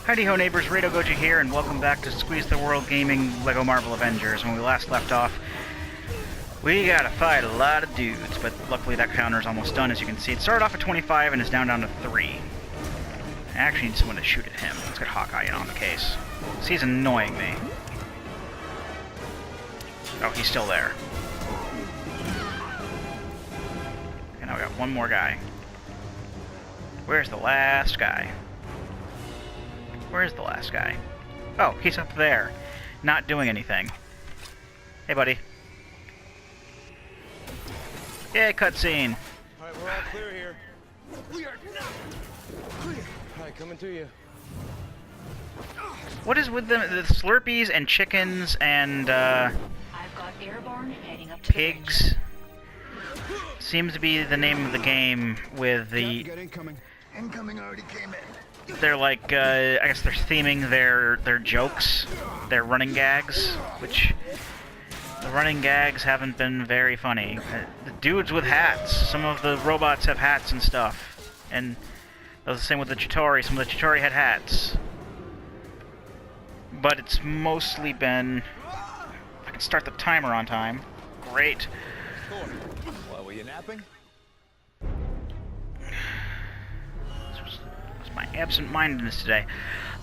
Heidi-ho neighbors, Rado Goji here, and welcome back to Squeeze the World Gaming LEGO Marvel Avengers. When we last left off, we gotta fight a lot of dudes, but luckily that counter's almost done, as you can see. It started off at 25 and is down to 3. I actually need someone to shoot at him. Let's get Hawkeye in on the case. So he's annoying me. Oh, he's still there. Okay, now we got one more guy. Where's the last guy? Where's the last guy? Oh, he's up there, not doing anything. Hey, buddy. Yay, cutscene. Alright, we're all clear here. We are not clear. Alright, coming to you. What is with the Slurpees and chickens and I've got airborne heading up to pigs? Seems to be the name of the game with the... Got incoming. Incoming already came in. They're like, I guess they're theming their jokes, their running gags, which the running gags haven't been very funny. The dudes with hats, some of the robots have hats and stuff, and that was the same with the Chitauri. Some of the Chitauri had hats, but it's mostly been. If I can start the timer on time, great. What, were you napping? My absent-mindedness today.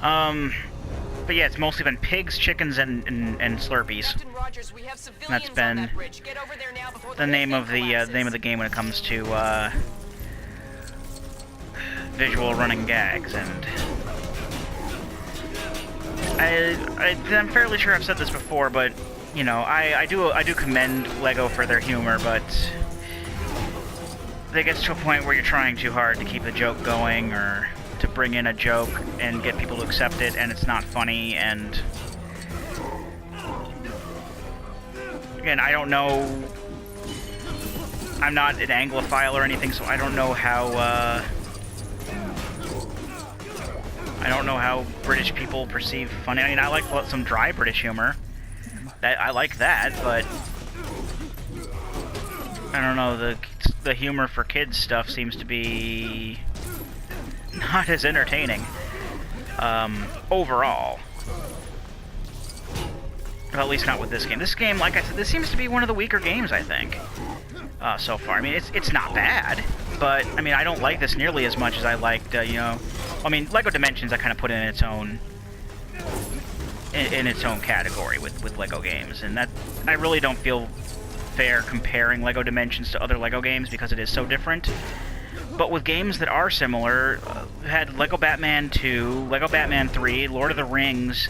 But yeah, it's mostly been pigs, chickens, and Slurpees. And that's been the name of the game when it comes to visual running gags. And I'm fairly sure I've said this before, but you know, I do commend LEGO for their humor, but it gets to a point where you're trying too hard to keep the joke going, or to bring in a joke and get people to accept it, and it's not funny. And again, I don't know, I'm not an Anglophile or anything, so I don't know how British people perceive funny. I mean, I like some dry British humor. I like that, but I don't know, the humor for kids stuff seems to be not as entertaining, overall. Well, at least not with this game. This game, like I said, this seems to be one of the weaker games, I think, so far. I mean, it's not bad, but, I mean, I don't like this nearly as much as I liked, you know... I mean, LEGO Dimensions I kind of put in its own... in its own category with LEGO games, and that... I really don't feel fair comparing LEGO Dimensions to other LEGO games because it is so different. But with games that are similar, had LEGO Batman 2, LEGO Batman 3, Lord of the Rings,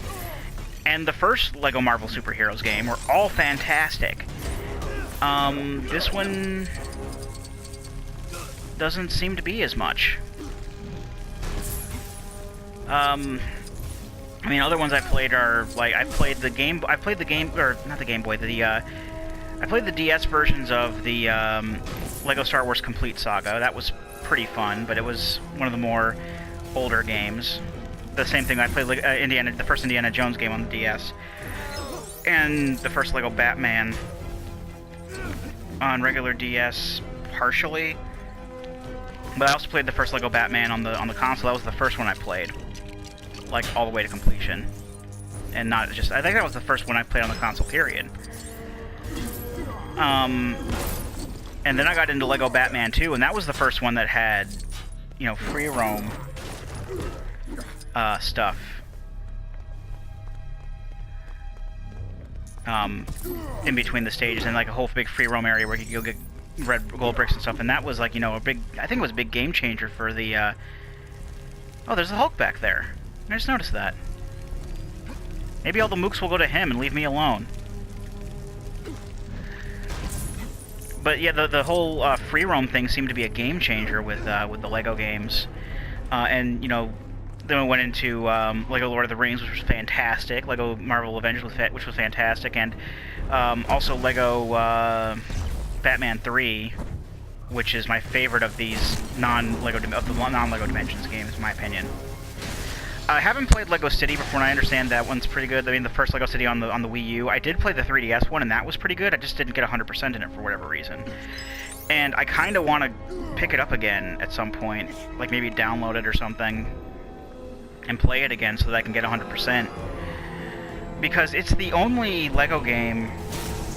and the first LEGO Marvel Superheroes game were all fantastic. This one doesn't seem to be as much. I mean, other ones I've played are, like, I played the Game Boy, I played the DS versions of the LEGO Star Wars Complete Saga. That was pretty fun, but it was one of the more older games. The same thing, I played the first Indiana Jones game on the DS, and the first LEGO Batman on regular DS partially. But I also played the first LEGO Batman on the console. That was the first one I played, like all the way to completion, and not just. I think that was the first one I played on the console. Period. And then I got into LEGO Batman 2, and that was the first one that had, you know, free roam stuff. In between the stages, and like a whole big free roam area where you'll get red gold bricks and stuff, and that was like, you know, I think it was a big game changer for the, oh, there's the Hulk back there. I just noticed that. Maybe all the mooks will go to him and leave me alone. But yeah, the whole free roam thing seemed to be a game changer with the LEGO games, and you know, then we went into LEGO Lord of the Rings, which was fantastic. LEGO Marvel Avengers, which was fantastic, and also LEGO Batman 3, which is my favorite of these non-LEGO Dimensions games, in my opinion. I haven't played LEGO City before, and I understand that one's pretty good. I mean, the first LEGO City on the Wii U. I did play the 3DS one, and that was pretty good. I just didn't get 100% in it for whatever reason. And I kind of want to pick it up again at some point, like maybe download it or something. and play it again so that I can get 100%. Because it's the only LEGO game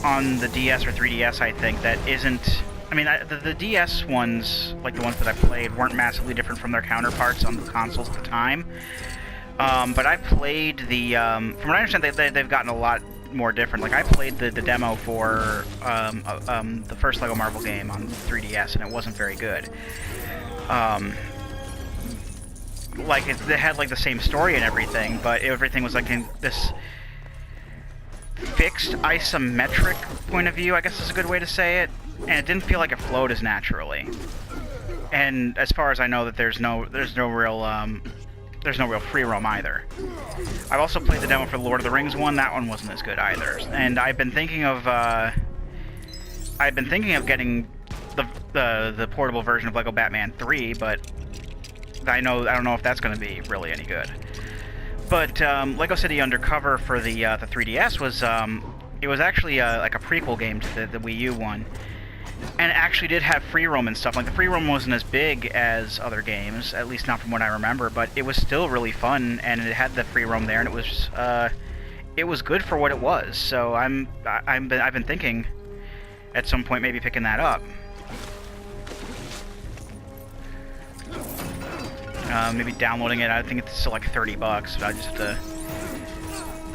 on the DS or 3DS, I think, that isn't... I mean, the DS ones, like the ones that I played, weren't massively different from their counterparts on the consoles at the time. But I played the... from what I understand, they've gotten a lot more different. Like, I played the demo for the first LEGO Marvel game on 3DS, and it wasn't very good. Like, it had, like, the same story and everything, but everything was, like, in this fixed isometric point of view, I guess is a good way to say it, and it didn't feel like it flowed as naturally. And as far as I know, that there's no real free roam either. I've also played the demo for the Lord of the Rings one. That one wasn't as good either. And I've been thinking of getting the portable version of LEGO Batman 3, but I don't know if that's going to be really any good. But Lego City Undercover for the 3DS was it was actually like a prequel game to the Wii U one. And it actually did have free roam and stuff. Like, the free roam wasn't as big as other games, at least not from what I remember, but it was still really fun, and it had the free roam there, and it was good for what it was. So I've been thinking at some point maybe picking that up. Maybe downloading it. I think it's still like $30, but I just have to...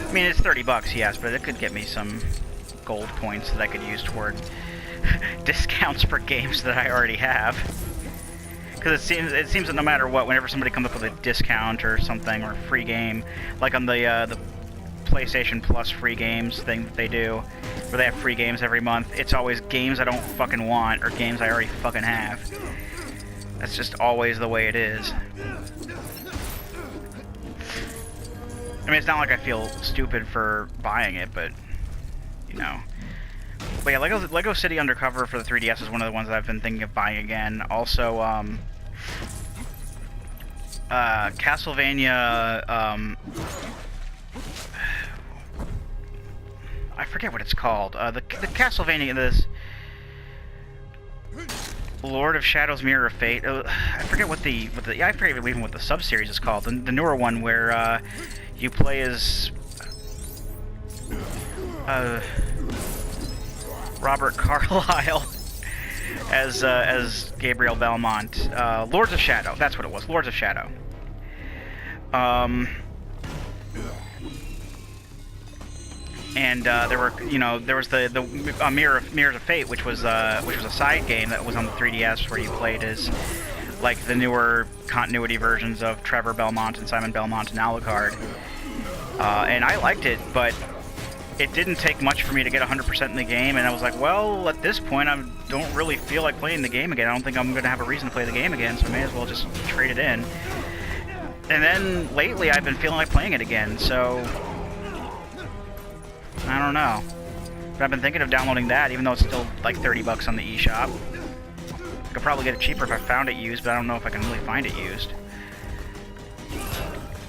I mean, it's $30, yes, but it could get me some gold points that I could use toward discounts for games that I already have. Because it seems that no matter what, whenever somebody comes up with a discount or something, or a free game, like on the PlayStation Plus free games thing that they do, where they have free games every month, it's always games I don't fucking want, or games I already fucking have. That's just always the way it is. I mean, it's not like I feel stupid for buying it, but, you know. But yeah, Lego City Undercover for the 3DS is one of the ones that I've been thinking of buying again. Also, Castlevania, I forget what it's called. The Castlevania, this Lord of Shadows, Mirror of Fate. I forget what I forget even what the sub-series is called. The newer one where you play as Robert Carlyle as Gabriel Belmont. Lords of Shadow, that's what it was. Lords of Shadow. And there was the Mirrors of Fate, which was a side game that was on the 3DS where you played as like the newer continuity versions of Trevor Belmont and Simon Belmont and Alucard. And I liked it, but it didn't take much for me to get 100% in the game, and I was like, well, at this point, I don't really feel like playing the game again. I don't think I'm going to have a reason to play the game again, so I may as well just trade it in. And then, lately, I've been feeling like playing it again, so... I don't know. But I've been thinking of downloading that, even though it's still like $30 on the eShop. I could probably get it cheaper if I found it used, but I don't know if I can really find it used.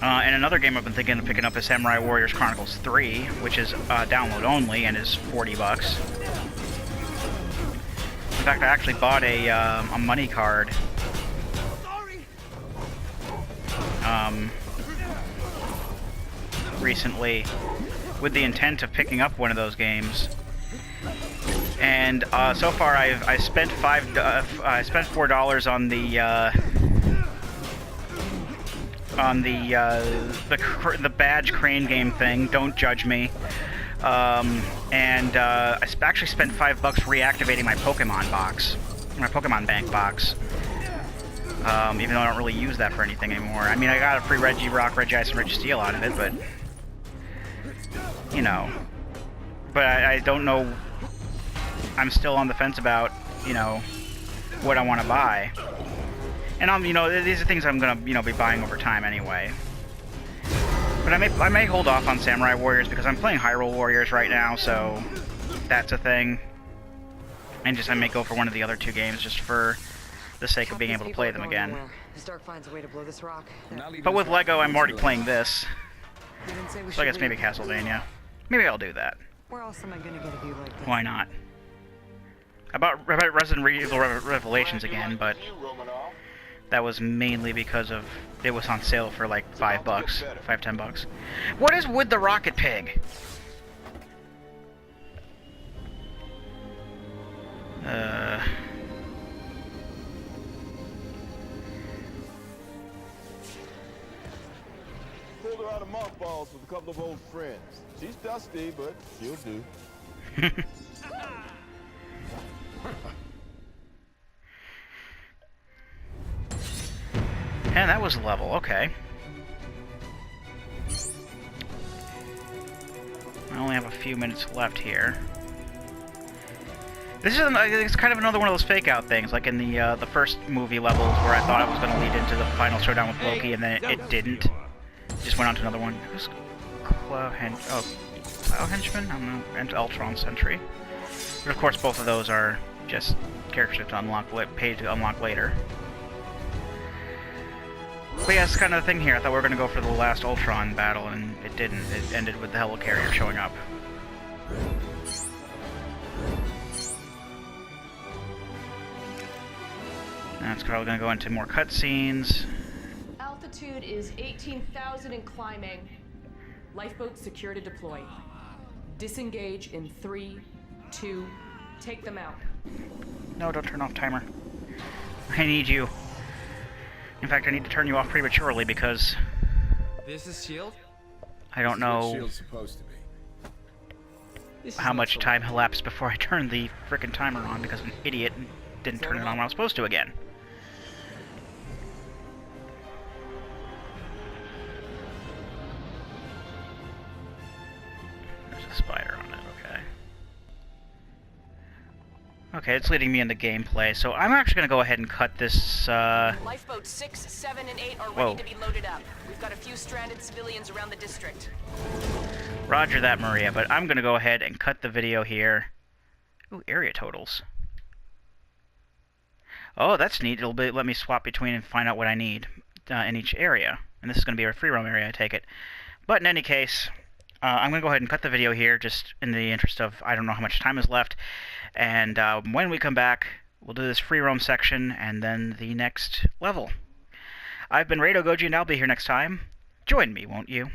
And another game I've been thinking of picking up is Samurai Warriors Chronicles 3, which is download only and is $40. In fact, I actually bought a money card. Recently, with the intent of picking up one of those games. And so far, I spent $4 on the badge crane game thing. Don't judge me. And I actually spent $5 reactivating my Pokemon box, my Pokemon Bank box. Even though I don't really use that for anything anymore. I mean, I got a free Regirock, Regice, and Registeel out of it, but you know. But I don't know. I'm still on the fence about, you know, what I want to buy. And you know, these are things I'm gonna, you know, be buying over time anyway. But I may hold off on Samurai Warriors because I'm playing Hyrule Warriors right now, so that's a thing. And I may go for one of the other two games just for the sake of being able to play them again. But with Lego, I'm already playing this, so I guess maybe Castlevania. Maybe I'll do that. Where else am I gonna get a view like this? Why not? I bought Resident Evil Revelations again, but that was mainly because of it was on sale for like $5, $10. What is with the rocket pig? Pulled her out of mothballs with a couple of old friends. She's dusty, but she'll do. And that was a level, okay. I only have a few minutes left here. This is it's kind of another one of those fake out things, like in the first movie levels where I thought it was going to lead into the final showdown with Loki, and then it didn't. Just went on to another one. Who's Clow Henchman? I don't know. And Ultron Sentry. But of course, both of those are just characters to unlock, paid to unlock later. But yeah, it's kind of the thing here. I thought we were going to go for the last Ultron battle, and it didn't. It ended with the helicarrier showing up. Now it's probably going to go into more cutscenes. Altitude is 18,000 and climbing. Lifeboat secure to deploy. Disengage in 3, 2, take them out. No, don't turn off timer. I need you. In fact, I need to turn you off prematurely because This is S.H.I.E.L.D.? I don't know Shield's supposed to be. how much time elapsed before I turned the frickin' timer on because an idiot didn't turn it on when I was supposed to again. There's a spider on it, okay. Okay, it's leading me into gameplay, so I'm actually going to go ahead and cut this, Lifeboats 6, 7, and 8 are ready to be loaded up. We've got a few stranded civilians around the district. Roger that, Maria, but I'm going to go ahead and cut the video here. Ooh, area totals. Oh, that's neat. It'll let me swap between and find out what I need in each area. And this is going to be a free roam area, I take it. But in any case, I'm going to go ahead and cut the video here, just in the interest of I don't know how much time is left. And when we come back, we'll do this free roam section and then the next level. I've been Rado Goji, and I'll be here next time. Join me, won't you?